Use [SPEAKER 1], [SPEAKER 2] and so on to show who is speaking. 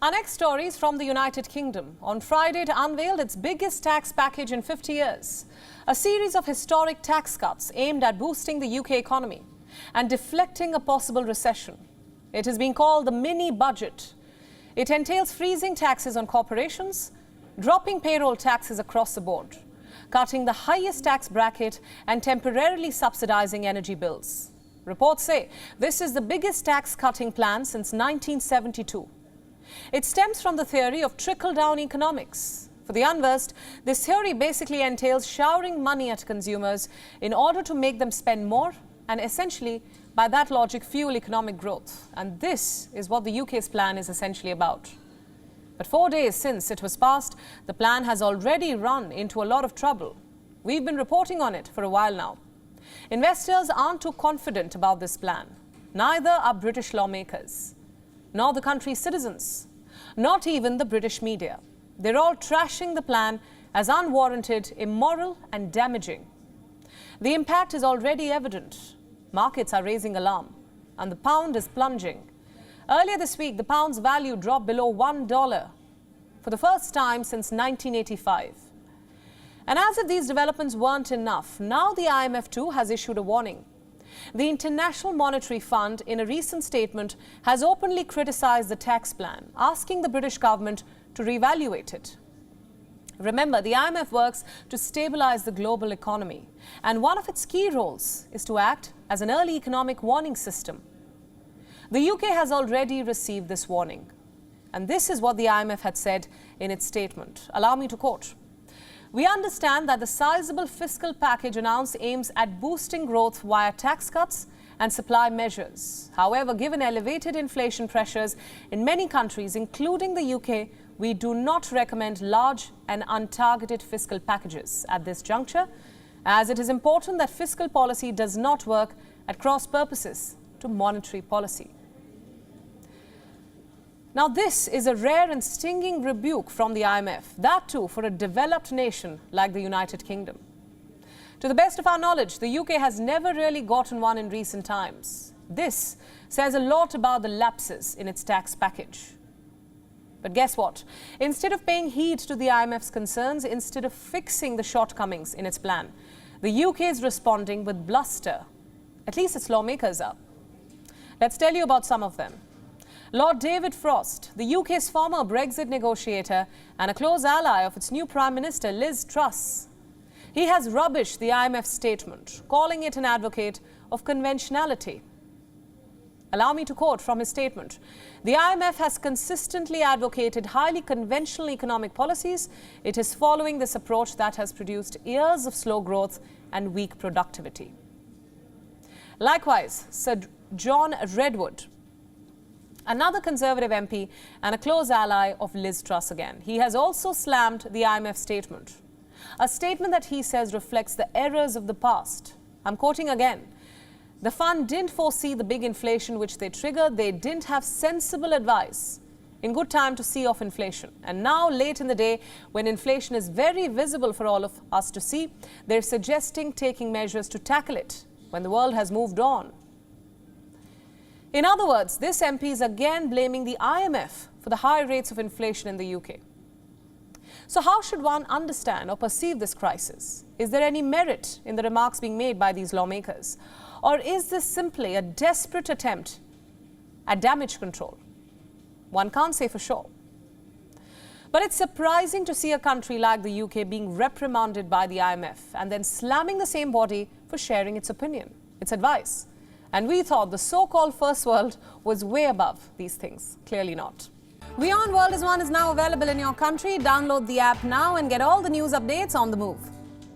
[SPEAKER 1] Our next story is from the United Kingdom. On Friday, it unveiled its biggest tax package in 50 years. A series of historic tax cuts aimed at boosting the UK economy and deflecting a possible recession. It is being called the mini budget. It entails freezing taxes on corporations, dropping payroll taxes across the board, cutting the highest tax bracket and temporarily subsidizing energy bills. Reports say this is the biggest tax-cutting plan since 1972. It stems from the theory of trickle-down economics. For the unversed, this theory basically entails showering money at consumers in order to make them spend more and essentially, by that logic, fuel economic growth. And this is what the UK's plan is essentially about. But 4 days since it was passed, the plan has already run into a lot of trouble. We've been reporting on it for a while now. Investors aren't too confident about this plan. Neither are British lawmakers, nor the country's citizens, not even the British media. They're all trashing the plan as unwarranted, immoral and damaging. The impact is already evident. Markets are raising alarm and the pound is plunging. Earlier this week, the pound's value dropped below $1 for the first time since 1985. And as if these developments weren't enough, now the IMF too has issued a warning. The International Monetary Fund, in a recent statement, has openly criticized the tax plan, asking the British government to reevaluate it. Remember, the IMF works to stabilize the global economy, and one of its key roles is to act as an early economic warning system. The UK has already received this warning, and this is what the IMF had said in its statement. Allow me to quote. "We understand that the sizable fiscal package announced aims at boosting growth via tax cuts and supply measures. However, given elevated inflation pressures in many countries, including the UK, we do not recommend large and untargeted fiscal packages at this juncture, as it is important that fiscal policy does not work at cross purposes to monetary policy." Now, this is a rare and stinging rebuke from the IMF, that too for a developed nation like the United Kingdom. To the best of our knowledge, the UK has never really gotten one in recent times. This says a lot about the lapses in its tax package. But guess what? Instead of paying heed to the IMF's concerns, instead of fixing the shortcomings in its plan, the UK is responding with bluster. At least its lawmakers are. Let's tell you about some of them. Lord David Frost, the UK's former Brexit negotiator and a close ally of its new Prime Minister Liz Truss. He has rubbished the IMF statement, calling it an advocate of conventionality. Allow me to quote from his statement. "The IMF has consistently advocated highly conventional economic policies. It is following this approach that has produced years of slow growth and weak productivity." Likewise, Sir John Redwood, another Conservative MP and a close ally of Liz Truss again. He has also slammed the IMF statement, a statement that he says reflects the errors of the past. I'm quoting again. "The fund didn't foresee the big inflation which they triggered. They didn't have sensible advice in good time to see off inflation. And now, late in the day, when inflation is very visible for all of us to see, they're suggesting taking measures to tackle it when the world has moved on." In other words, this MP is again blaming the IMF for the high rates of inflation in the UK. So how should one understand or perceive this crisis? Is there any merit in the remarks being made by these lawmakers? Or is this simply a desperate attempt at damage control? One can't say for sure. But it's surprising to see a country like the UK being reprimanded by the IMF and then slamming the same body for sharing its opinion, its advice. And we thought the so-called first world was way above these things. Clearly not. WION World is now available in your country. Download the app now and get all the news updates on the move.